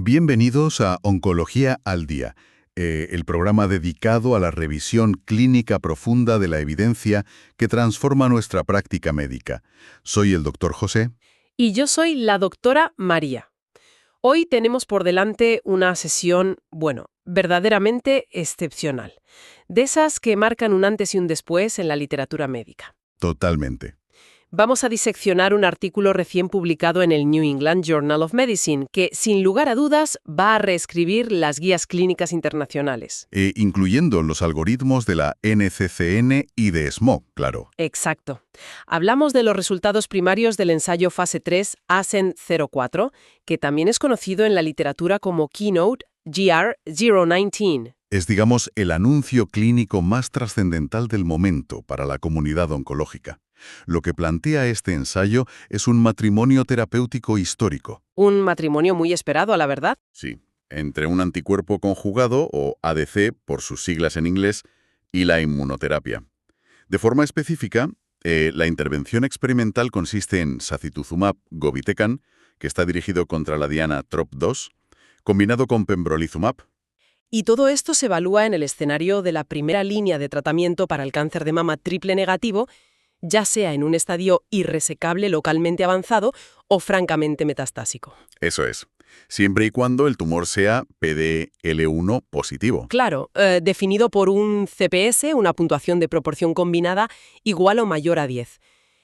Bienvenidos a Oncología al Día, el programa dedicado a la revisión clínica profunda de la evidencia que transforma nuestra práctica médica. Soy el doctor José. Y yo soy la doctora María. Hoy tenemos por delante una sesión, verdaderamente excepcional. De esas que marcan un antes y un después en la literatura médica. Totalmente. Vamos a diseccionar un artículo recién publicado en el New England Journal of Medicine que, sin lugar a dudas, va a reescribir las guías clínicas internacionales. Incluyendo los algoritmos de la NCCN y de SMO, claro. Exacto. Hablamos de los resultados primarios del ensayo fase 3 ASCENT-04, que también es conocido en la literatura como Keynote GR019. Es, digamos, el anuncio clínico más trascendental del momento para la comunidad oncológica. Lo que plantea este ensayo es un matrimonio terapéutico histórico. Un matrimonio muy esperado, a la verdad. Sí, entre un anticuerpo conjugado, o ADC por sus siglas en inglés, y la inmunoterapia. De forma específica, la intervención experimental consiste en sacituzumab govitecan, que está dirigido contra la diana TROP2, combinado con pembrolizumab. Y todo esto se evalúa en el escenario de la primera línea de tratamiento para el cáncer de mama triple negativo, ya sea en un estadio irresecable localmente avanzado o francamente metastásico. Eso es, siempre y cuando el tumor sea PDL1 positivo. Claro, definido por un CPS, una puntuación de proporción combinada igual o mayor a 10.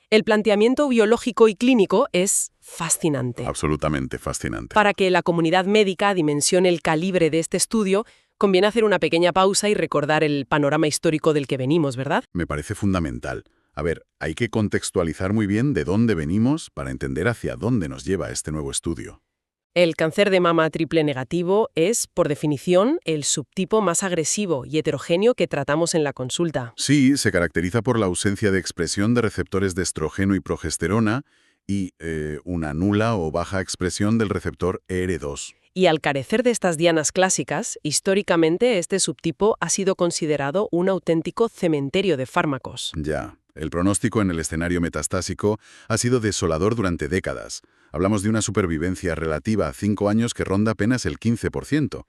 El planteamiento biológico y clínico es fascinante. Absolutamente fascinante. Para que la comunidad médica dimensione el calibre de este estudio, conviene hacer una pequeña pausa y recordar el panorama histórico del que venimos, ¿verdad? Me parece fundamental. A ver, hay que contextualizar muy bien de dónde venimos para entender hacia dónde nos lleva este nuevo estudio. El cáncer de mama triple negativo es, por definición, el subtipo más agresivo y heterogéneo que tratamos en la consulta. Sí, se caracteriza por la ausencia de expresión de receptores de estrógeno y progesterona y una nula o baja expresión del receptor ER2. Y al carecer de estas dianas clásicas, históricamente este subtipo ha sido considerado un auténtico cementerio de fármacos. Ya, el pronóstico en el escenario metastásico ha sido desolador durante décadas. Hablamos de una supervivencia relativa a 5 años que ronda apenas el 15%.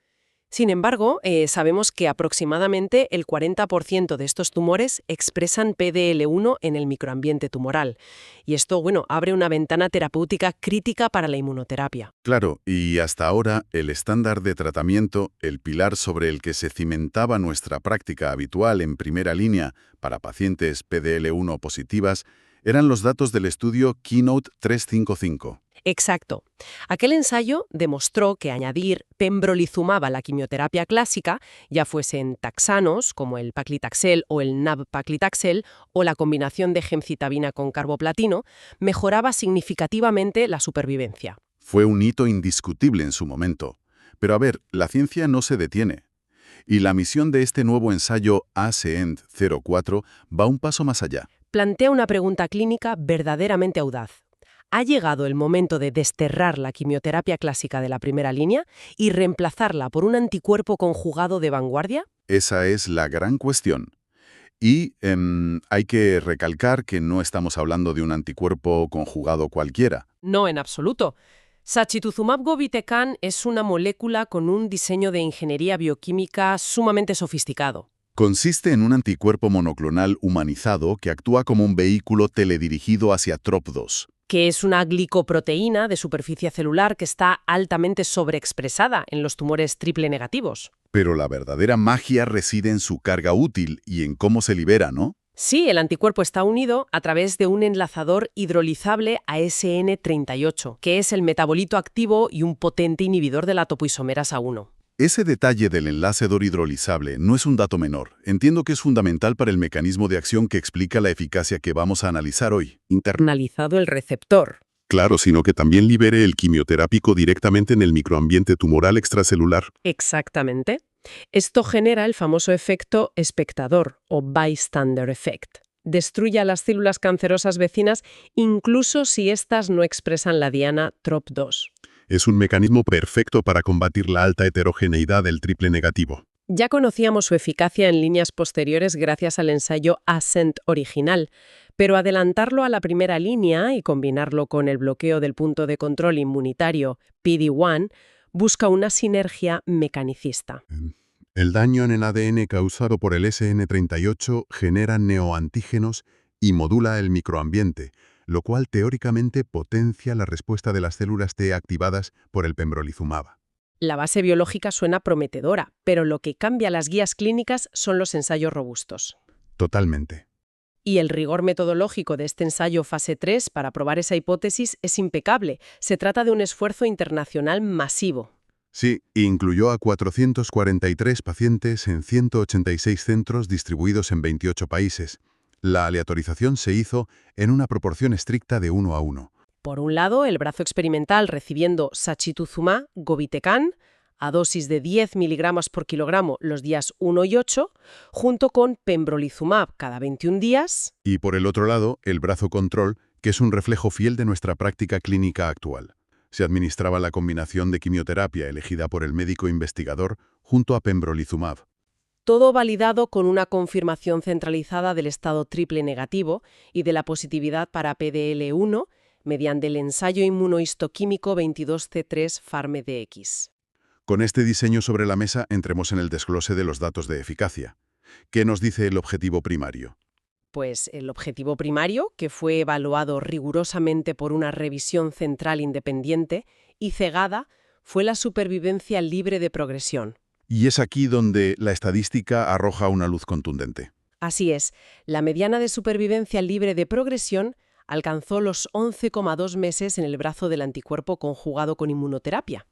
Sin embargo, sabemos que aproximadamente el 40% de estos tumores expresan PDL1 en el microambiente tumoral. Y esto, abre una ventana terapéutica crítica para la inmunoterapia. Claro, y hasta ahora el estándar de tratamiento, el pilar sobre el que se cimentaba nuestra práctica habitual en primera línea para pacientes PDL1 positivas, eran los datos del estudio Keynote 355. Exacto. Aquel ensayo demostró que añadir pembrolizumab a la quimioterapia clásica, ya fuesen taxanos, como el paclitaxel o el nab-paclitaxel, o la combinación de gemcitabina con carboplatino, mejoraba significativamente la supervivencia. Fue un hito indiscutible en su momento. Pero a ver, la ciencia no se detiene. Y la misión de este nuevo ensayo ASCENT-04 va un paso más allá. Plantea una pregunta clínica verdaderamente audaz. ¿Ha llegado el momento de desterrar la quimioterapia clásica de la primera línea y reemplazarla por un anticuerpo conjugado de vanguardia? Esa es la gran cuestión. Y hay que recalcar que no estamos hablando de un anticuerpo conjugado cualquiera. No, en absoluto. Sacituzumab govitecan es una molécula con un diseño de ingeniería bioquímica sumamente sofisticado. Consiste en un anticuerpo monoclonal humanizado que actúa como un vehículo teledirigido hacia TROP2. Que es una glicoproteína de superficie celular que está altamente sobreexpresada en los tumores triple negativos. Pero la verdadera magia reside en su carga útil y en cómo se libera, ¿no? Sí, el anticuerpo está unido a través de un enlazador hidrolizable a SN38, que es el metabolito activo y un potente inhibidor de la topoisomerasa 1. Ese detalle del enlace hidrolizable no es un dato menor. Entiendo que es fundamental para el mecanismo de acción que explica la eficacia que vamos a analizar hoy. Internalizado el receptor. Claro, sino que también libere el quimioterápico directamente en el microambiente tumoral extracelular. Exactamente. Esto genera el famoso efecto espectador o bystander effect. Destruye a las células cancerosas vecinas incluso si éstas no expresan la diana TROP2. Es un mecanismo perfecto para combatir la alta heterogeneidad del triple negativo. Ya conocíamos su eficacia en líneas posteriores gracias al ensayo ASCENT original, pero adelantarlo a la primera línea y combinarlo con el bloqueo del punto de control inmunitario PD-1 Busca una sinergia mecanicista. El daño en el ADN causado por el SN38 genera neoantígenos y modula el microambiente, lo cual teóricamente potencia la respuesta de las células T activadas por el pembrolizumab. La base biológica suena prometedora, pero lo que cambia las guías clínicas son los ensayos robustos. Totalmente. Y el rigor metodológico de este ensayo fase 3 para probar esa hipótesis es impecable. Se trata de un esfuerzo internacional masivo. Sí, incluyó a 443 pacientes en 186 centros distribuidos en 28 países. La aleatorización se hizo en una proporción estricta de 1:1. Por un lado, el brazo experimental recibiendo sacituzumab govitecan a dosis de 10 miligramos por kilogramo los días 1 y 8, junto con pembrolizumab cada 21 días. Y por el otro lado, el brazo control, que es un reflejo fiel de nuestra práctica clínica actual. Se administraba la combinación de quimioterapia elegida por el médico investigador junto a pembrolizumab. Todo validado con una confirmación centralizada del estado triple negativo y de la positividad para PDL1 mediante el ensayo inmunohistoquímico 22C3-FARMEDX. Con este diseño sobre la mesa, entremos en el desglose de los datos de eficacia. ¿Qué nos dice el objetivo primario? Pues el objetivo primario, que fue evaluado rigurosamente por una revisión central independiente y cegada, fue la supervivencia libre de progresión. Y es aquí donde la estadística arroja una luz contundente. Así es, la mediana de supervivencia libre de progresión alcanzó los 11,2 meses en el brazo del anticuerpo conjugado con inmunoterapia.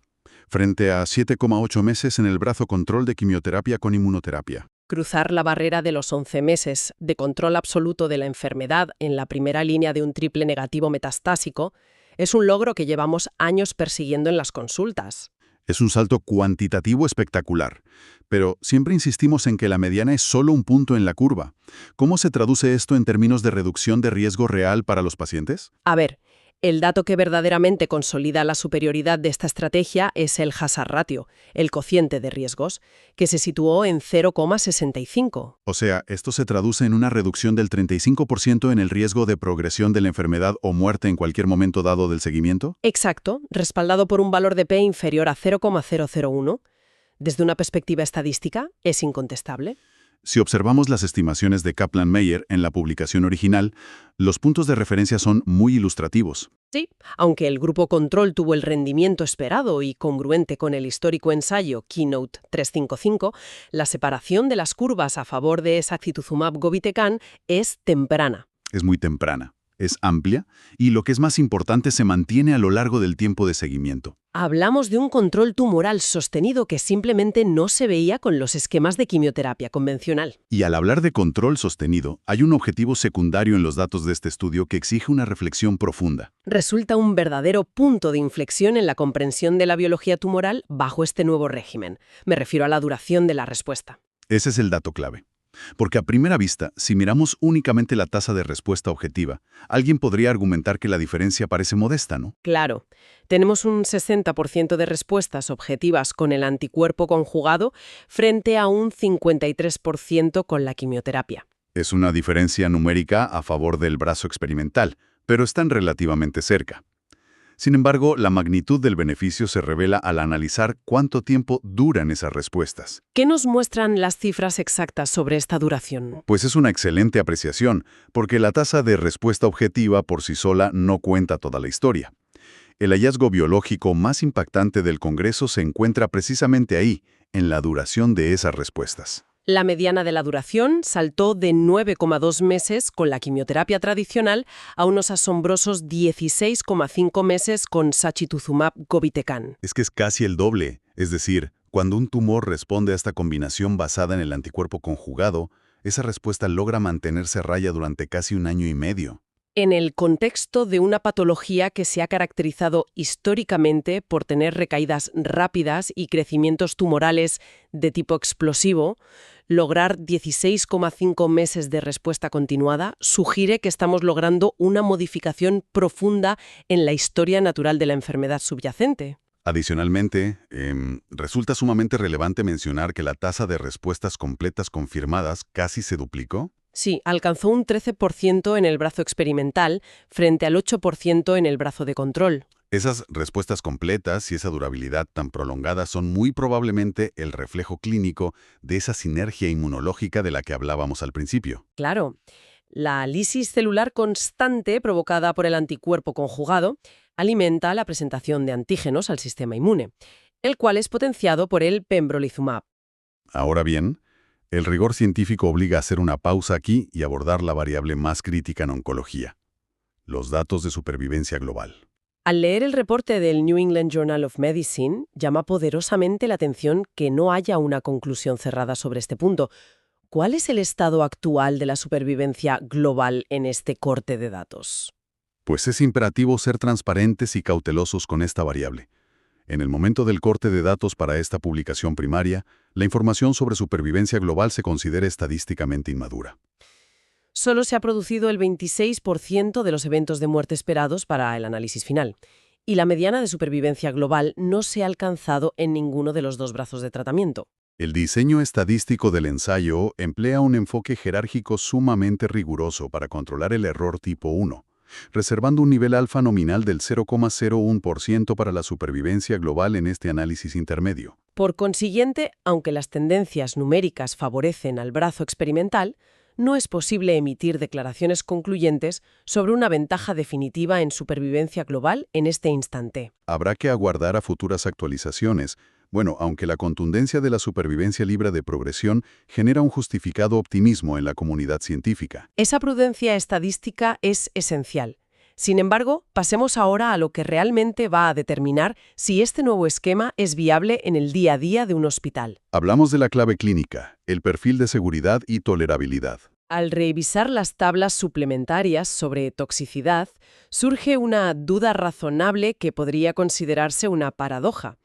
Frente a 7,8 meses en el brazo control de quimioterapia con inmunoterapia. Cruzar la barrera de los 11 meses de control absoluto de la enfermedad en la primera línea de un triple negativo metastásico es un logro que llevamos años persiguiendo en las consultas. Es un salto cuantitativo espectacular, pero siempre insistimos en que la mediana es solo un punto en la curva. ¿Cómo se traduce esto en términos de reducción de riesgo real para los pacientes? A ver, el dato que verdaderamente consolida la superioridad de esta estrategia es el hazard ratio, el cociente de riesgos, que se situó en 0,65. O sea, esto se traduce en una reducción del 35% en el riesgo de progresión de la enfermedad o muerte en cualquier momento dado del seguimiento. Exacto, respaldado por un valor de P inferior a 0,001. Desde una perspectiva estadística, es incontestable. Si observamos las estimaciones de Kaplan-Meier en la publicación original, los puntos de referencia son muy ilustrativos. Sí, aunque el grupo control tuvo el rendimiento esperado y congruente con el histórico ensayo Keynote 355, la separación de las curvas a favor de sacituzumab govitecan es temprana. Es muy temprana, es amplia y, lo que es más importante, se mantiene a lo largo del tiempo de seguimiento. Hablamos de un control tumoral sostenido que simplemente no se veía con los esquemas de quimioterapia convencional. Y al hablar de control sostenido, hay un objetivo secundario en los datos de este estudio que exige una reflexión profunda. Resulta un verdadero punto de inflexión en la comprensión de la biología tumoral bajo este nuevo régimen. Me refiero a la duración de la respuesta. Ese es el dato clave. Porque a primera vista, si miramos únicamente la tasa de respuesta objetiva, alguien podría argumentar que la diferencia parece modesta, ¿no? Claro, tenemos un 60% de respuestas objetivas con el anticuerpo conjugado frente a un 53% con la quimioterapia. Es una diferencia numérica a favor del brazo experimental, pero están relativamente cerca. Sin embargo, la magnitud del beneficio se revela al analizar cuánto tiempo duran esas respuestas. ¿Qué nos muestran las cifras exactas sobre esta duración? Pues es una excelente apreciación, porque la tasa de respuesta objetiva por sí sola no cuenta toda la historia. El hallazgo biológico más impactante del Congreso se encuentra precisamente ahí, en la duración de esas respuestas. La mediana de la duración saltó de 9,2 meses con la quimioterapia tradicional a unos asombrosos 16,5 meses con sacituzumab govitecan. Es que es casi el doble, es decir, cuando un tumor responde a esta combinación basada en el anticuerpo conjugado, esa respuesta logra mantenerse a raya durante casi 1 año y medio. En el contexto de una patología que se ha caracterizado históricamente por tener recaídas rápidas y crecimientos tumorales de tipo explosivo, lograr 16,5 meses de respuesta continuada sugiere que estamos logrando una modificación profunda en la historia natural de la enfermedad subyacente. Adicionalmente, resulta sumamente relevante mencionar que la tasa de respuestas completas confirmadas casi se duplicó. Sí, alcanzó un 13% en el brazo experimental frente al 8% en el brazo de control. Esas respuestas completas y esa durabilidad tan prolongada son muy probablemente el reflejo clínico de esa sinergia inmunológica de la que hablábamos al principio. Claro, la lisis celular constante provocada por el anticuerpo conjugado alimenta la presentación de antígenos al sistema inmune, el cual es potenciado por el pembrolizumab. Ahora bien, el rigor científico obliga a hacer una pausa aquí y abordar la variable más crítica en oncología: los datos de supervivencia global. Al leer el reporte del New England Journal of Medicine, llama poderosamente la atención que no haya una conclusión cerrada sobre este punto. ¿Cuál es el estado actual de la supervivencia global en este corte de datos? Pues es imperativo ser transparentes y cautelosos con esta variable. En el momento del corte de datos para esta publicación primaria, la información sobre supervivencia global se considera estadísticamente inmadura. Solo se ha producido el 26% de los eventos de muerte esperados para el análisis final, y la mediana de supervivencia global no se ha alcanzado en ninguno de los dos brazos de tratamiento. El diseño estadístico del ensayo emplea un enfoque jerárquico sumamente riguroso para controlar el error tipo 1, reservando un nivel alfa nominal del 0,01% para la supervivencia global en este análisis intermedio. Por consiguiente, aunque las tendencias numéricas favorecen al brazo experimental, no es posible emitir declaraciones concluyentes sobre una ventaja definitiva en supervivencia global en este instante. Habrá que aguardar a futuras actualizaciones. Bueno, aunque la contundencia de la supervivencia libre de progresión genera un justificado optimismo en la comunidad científica. Esa prudencia estadística es esencial. Sin embargo, pasemos ahora a lo que realmente va a determinar si este nuevo esquema es viable en el día a día de un hospital. Hablamos de la clave clínica, el perfil de seguridad y tolerabilidad. Al revisar las tablas suplementarias sobre toxicidad, surge una duda razonable que podría considerarse una paradoja.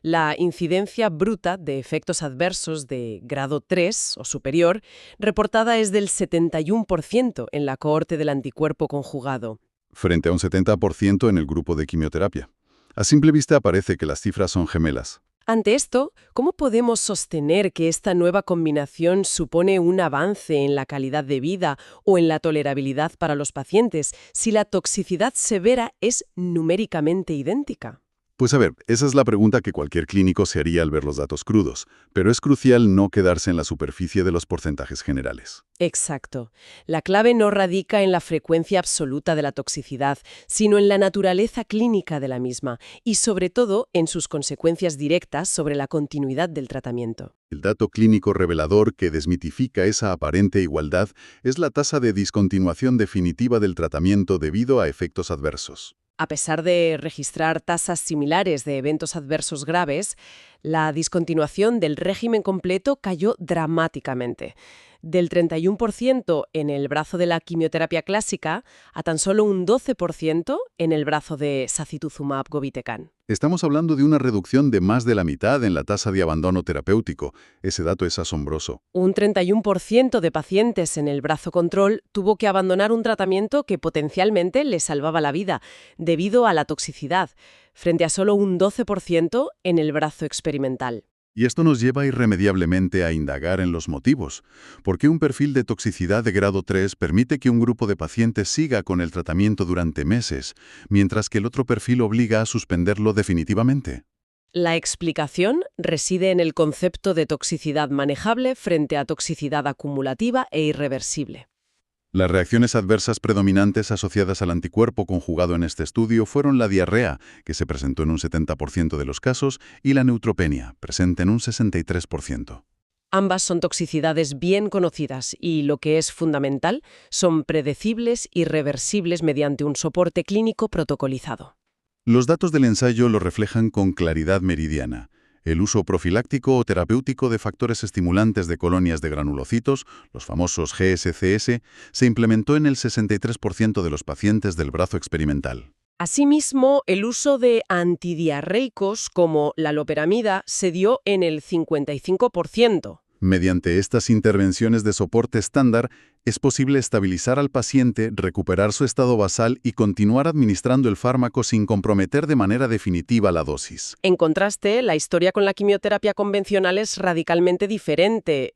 La incidencia bruta de efectos adversos de grado 3 o superior reportada es del 71% en la cohorte del anticuerpo conjugado, Frente a un 70% en el grupo de quimioterapia. A simple vista parece que las cifras son gemelas. Ante esto, ¿cómo podemos sostener que esta nueva combinación supone un avance en la calidad de vida o en la tolerabilidad para los pacientes si la toxicidad severa es numéricamente idéntica? Pues a ver, esa es la pregunta que cualquier clínico se haría al ver los datos crudos, pero es crucial no quedarse en la superficie de los porcentajes generales. Exacto. La clave no radica en la frecuencia absoluta de la toxicidad, sino en la naturaleza clínica de la misma y, sobre todo, en sus consecuencias directas sobre la continuidad del tratamiento. El dato clínico revelador que desmitifica esa aparente igualdad es la tasa de discontinuación definitiva del tratamiento debido a efectos adversos. A pesar de registrar tasas similares de eventos adversos graves, la discontinuación del régimen completo cayó dramáticamente, del 31% en el brazo de la quimioterapia clásica a tan solo un 12% en el brazo de sacituzumab govitecan. Estamos hablando de una reducción de más de la mitad en la tasa de abandono terapéutico. Ese dato es asombroso. Un 31% de pacientes en el brazo control tuvo que abandonar un tratamiento que potencialmente les salvaba la vida debido a la toxicidad, frente a solo un 12% en el brazo experimental. Y esto nos lleva irremediablemente a indagar en los motivos. ¿Por qué un perfil de toxicidad de grado 3 permite que un grupo de pacientes siga con el tratamiento durante meses, mientras que el otro perfil obliga a suspenderlo definitivamente? La explicación reside en el concepto de toxicidad manejable frente a toxicidad acumulativa e irreversible. Las reacciones adversas predominantes asociadas al anticuerpo conjugado en este estudio fueron la diarrea, que se presentó en un 70% de los casos, y la neutropenia, presente en un 63%. Ambas son toxicidades bien conocidas y, lo que es fundamental, son predecibles y reversibles mediante un soporte clínico protocolizado. Los datos del ensayo lo reflejan con claridad meridiana. El uso profiláctico o terapéutico de factores estimulantes de colonias de granulocitos, los famosos GSCS, se implementó en el 63% de los pacientes del brazo experimental. Asimismo, el uso de antidiarreicos como la loperamida se dio en el 55%. Mediante estas intervenciones de soporte estándar, es posible estabilizar al paciente, recuperar su estado basal y continuar administrando el fármaco sin comprometer de manera definitiva la dosis. En contraste, la historia con la quimioterapia convencional es radicalmente diferente,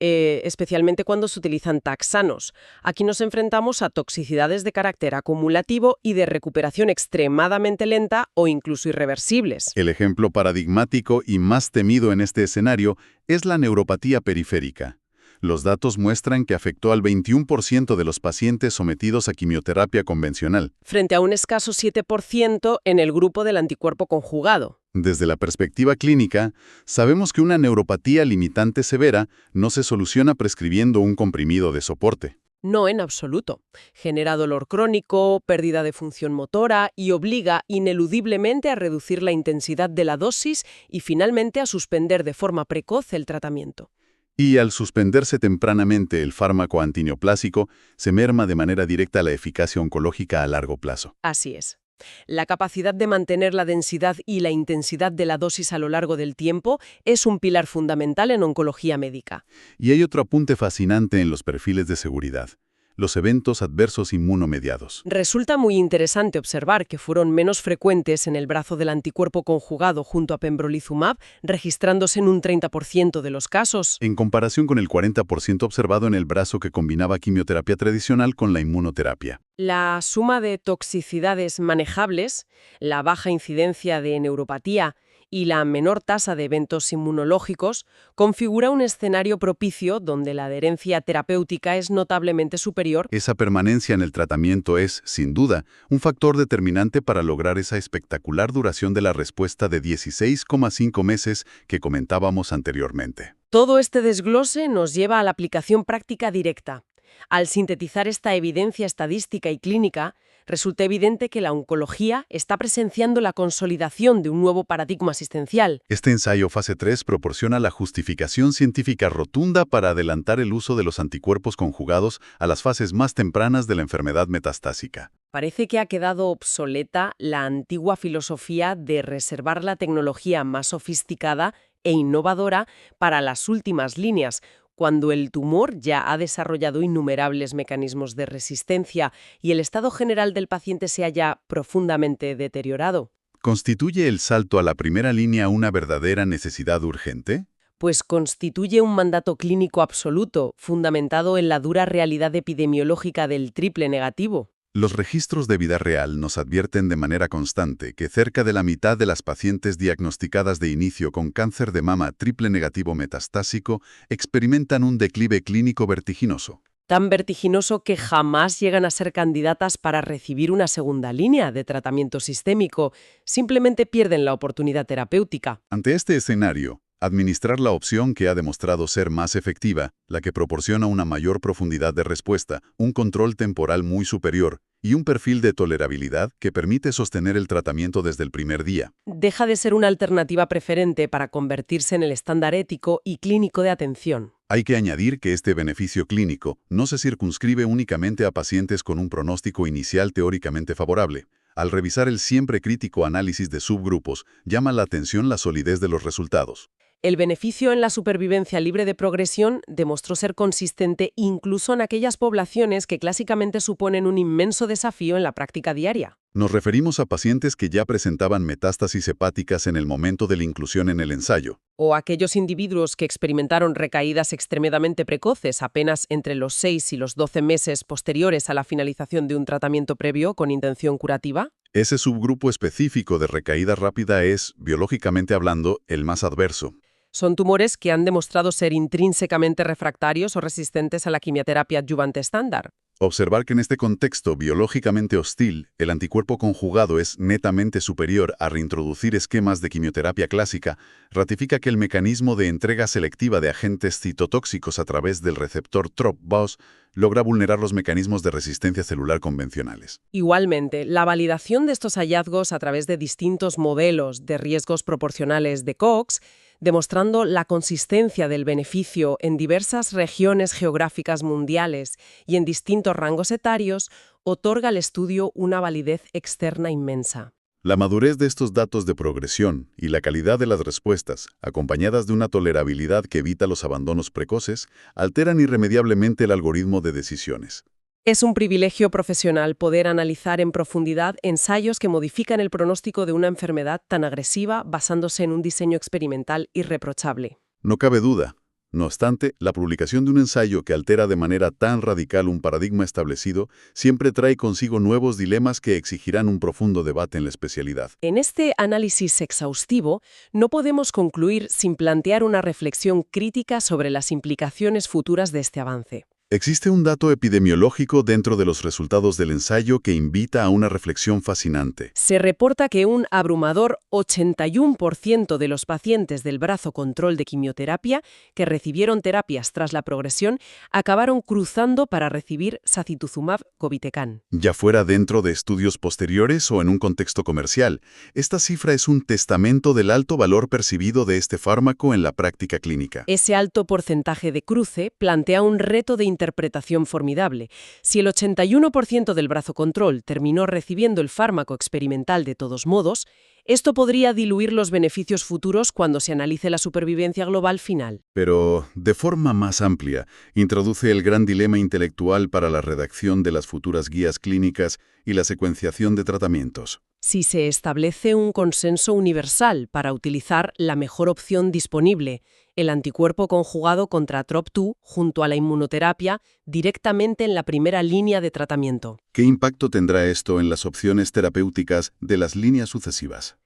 especialmente cuando se utilizan taxanos. Aquí nos enfrentamos a toxicidades de carácter acumulativo y de recuperación extremadamente lenta o incluso irreversibles. El ejemplo paradigmático y más temido en este escenario es la neuropatía periférica. Los datos muestran que afectó al 21% de los pacientes sometidos a quimioterapia convencional. Frente a un escaso 7% en el grupo del anticuerpo conjugado. Desde la perspectiva clínica, sabemos que una neuropatía limitante severa no se soluciona prescribiendo un comprimido de soporte. No en absoluto. Genera dolor crónico, pérdida de función motora y obliga ineludiblemente a reducir la intensidad de la dosis y finalmente a suspender de forma precoz el tratamiento. Y al suspenderse tempranamente el fármaco antineoplásico, se merma de manera directa la eficacia oncológica a largo plazo. Así es. La capacidad de mantener la densidad y la intensidad de la dosis a lo largo del tiempo es un pilar fundamental en oncología médica. Y hay otro apunte fascinante en los perfiles de seguridad: los eventos adversos inmunomediados. Resulta muy interesante observar que fueron menos frecuentes en el brazo del anticuerpo conjugado junto a pembrolizumab, registrándose en un 30% de los casos. En comparación con el 40% observado en el brazo que combinaba quimioterapia tradicional con la inmunoterapia. La suma de toxicidades manejables, la baja incidencia de neuropatía y la menor tasa de eventos inmunológicos configura un escenario propicio donde la adherencia terapéutica es notablemente superior. Esa permanencia en el tratamiento es, sin duda, un factor determinante para lograr esa espectacular duración de la respuesta de 16,5 meses que comentábamos anteriormente. Todo este desglose nos lleva a la aplicación práctica directa. Al sintetizar esta evidencia estadística y clínica, resulta evidente que la oncología está presenciando la consolidación de un nuevo paradigma asistencial. Este ensayo fase 3 proporciona la justificación científica rotunda para adelantar el uso de los anticuerpos conjugados a las fases más tempranas de la enfermedad metastásica. Parece que ha quedado obsoleta la antigua filosofía de reservar la tecnología más sofisticada e innovadora para las últimas líneas, cuando el tumor ya ha desarrollado innumerables mecanismos de resistencia y el estado general del paciente se haya profundamente deteriorado. ¿Constituye el salto a la primera línea una verdadera necesidad urgente? Pues constituye un mandato clínico absoluto, fundamentado en la dura realidad epidemiológica del triple negativo. Los registros de vida real nos advierten de manera constante que cerca de la mitad de las pacientes diagnosticadas de inicio con cáncer de mama triple negativo metastásico experimentan un declive clínico vertiginoso. Tan vertiginoso que jamás llegan a ser candidatas para recibir una segunda línea de tratamiento sistémico, simplemente pierden la oportunidad terapéutica. Ante este escenario, administrar la opción que ha demostrado ser más efectiva, la que proporciona una mayor profundidad de respuesta, un control temporal muy superior y un perfil de tolerabilidad que permite sostener el tratamiento desde el primer día. Deja de ser una alternativa preferente para convertirse en el estándar ético y clínico de atención. Hay que añadir que este beneficio clínico no se circunscribe únicamente a pacientes con un pronóstico inicial teóricamente favorable. Al revisar el siempre crítico análisis de subgrupos, llama la atención la solidez de los resultados. El beneficio en la supervivencia libre de progresión demostró ser consistente incluso en aquellas poblaciones que clásicamente suponen un inmenso desafío en la práctica diaria. Nos referimos a pacientes que ya presentaban metástasis hepáticas en el momento de la inclusión en el ensayo. O aquellos individuos que experimentaron recaídas extremadamente precoces apenas entre los 6 y los 12 meses posteriores a la finalización de un tratamiento previo con intención curativa. Ese subgrupo específico de recaída rápida es, biológicamente hablando, el más adverso. Son tumores que han demostrado ser intrínsecamente refractarios o resistentes a la quimioterapia adyuvante estándar. Observar que en este contexto biológicamente hostil, el anticuerpo conjugado es netamente superior a reintroducir esquemas de quimioterapia clásica, ratifica que el mecanismo de entrega selectiva de agentes citotóxicos a través del receptor TROP-BOS logra vulnerar los mecanismos de resistencia celular convencionales. Igualmente, la validación de estos hallazgos a través de distintos modelos de riesgos proporcionales de Cox, demostrando la consistencia del beneficio en diversas regiones geográficas mundiales y en distintos rangos etarios, otorga al estudio una validez externa inmensa. La madurez de estos datos de progresión y la calidad de las respuestas, acompañadas de una tolerabilidad que evita los abandonos precoces, alteran irremediablemente el algoritmo de decisiones. Es un privilegio profesional poder analizar en profundidad ensayos que modifican el pronóstico de una enfermedad tan agresiva basándose en un diseño experimental irreprochable. No cabe duda. No obstante, la publicación de un ensayo que altera de manera tan radical un paradigma establecido siempre trae consigo nuevos dilemas que exigirán un profundo debate en la especialidad. En este análisis exhaustivo, no podemos concluir sin plantear una reflexión crítica sobre las implicaciones futuras de este avance. Existe un dato epidemiológico dentro de los resultados del ensayo que invita a una reflexión fascinante. Se reporta que un abrumador 81% de los pacientes del brazo control de quimioterapia que recibieron terapias tras la progresión acabaron cruzando para recibir sacituzumab govitecan. Ya fuera dentro de estudios posteriores o en un contexto comercial, esta cifra es un testamento del alto valor percibido de este fármaco en la práctica clínica. Ese alto porcentaje de cruce plantea un reto de interpretación formidable. Si el 81% del brazo control terminó recibiendo el fármaco experimental de todos modos, esto podría diluir los beneficios futuros cuando se analice la supervivencia global final. Pero, de forma más amplia, introduce el gran dilema intelectual para la redacción de las futuras guías clínicas y la secuenciación de tratamientos. Si se establece un consenso universal para utilizar la mejor opción disponible, el anticuerpo conjugado contra TROP2 junto a la inmunoterapia directamente en la primera línea de tratamiento. ¿Qué impacto tendrá esto en las opciones terapéuticas de las líneas sucesivas?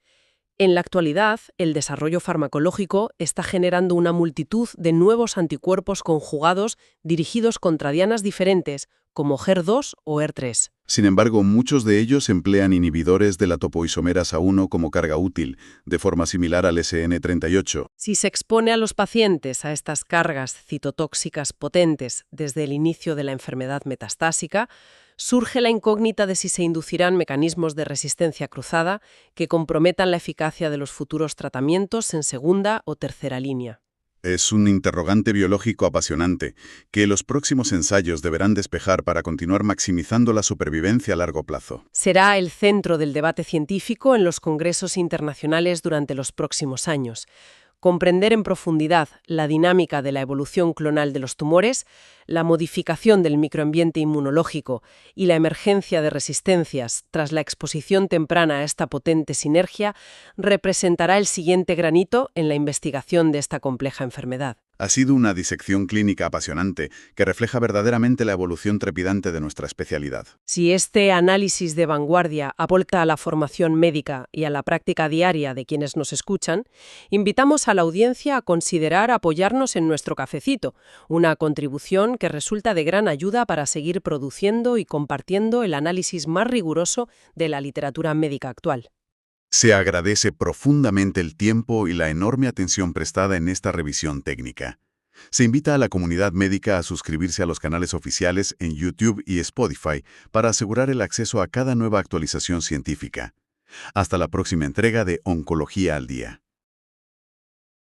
En la actualidad, el desarrollo farmacológico está generando una multitud de nuevos anticuerpos conjugados dirigidos contra dianas diferentes, como HER2 o HER3. Sin embargo, muchos de ellos emplean inhibidores de la topoisomerasa 1 como carga útil, de forma similar al SN38. Si se expone a los pacientes a estas cargas citotóxicas potentes desde el inicio de la enfermedad metastásica, surge la incógnita de si se inducirán mecanismos de resistencia cruzada que comprometan la eficacia de los futuros tratamientos en segunda o tercera línea. Es un interrogante biológico apasionante que los próximos ensayos deberán despejar para continuar maximizando la supervivencia a largo plazo. Será el centro del debate científico en los congresos internacionales durante los próximos años. Comprender en profundidad la dinámica de la evolución clonal de los tumores, la modificación del microambiente inmunológico y la emergencia de resistencias tras la exposición temprana a esta potente sinergia representará el siguiente granito en la investigación de esta compleja enfermedad. Ha sido una disección clínica apasionante que refleja verdaderamente la evolución trepidante de nuestra especialidad. Si este análisis de vanguardia aporta a la formación médica y a la práctica diaria de quienes nos escuchan, invitamos a la audiencia a considerar apoyarnos en nuestro cafecito, una contribución que resulta de gran ayuda para seguir produciendo y compartiendo el análisis más riguroso de la literatura médica actual. Se agradece profundamente el tiempo y la enorme atención prestada en esta revisión técnica. Se invita a la comunidad médica a suscribirse a los canales oficiales en YouTube y Spotify para asegurar el acceso a cada nueva actualización científica. Hasta la próxima entrega de Oncología al Día.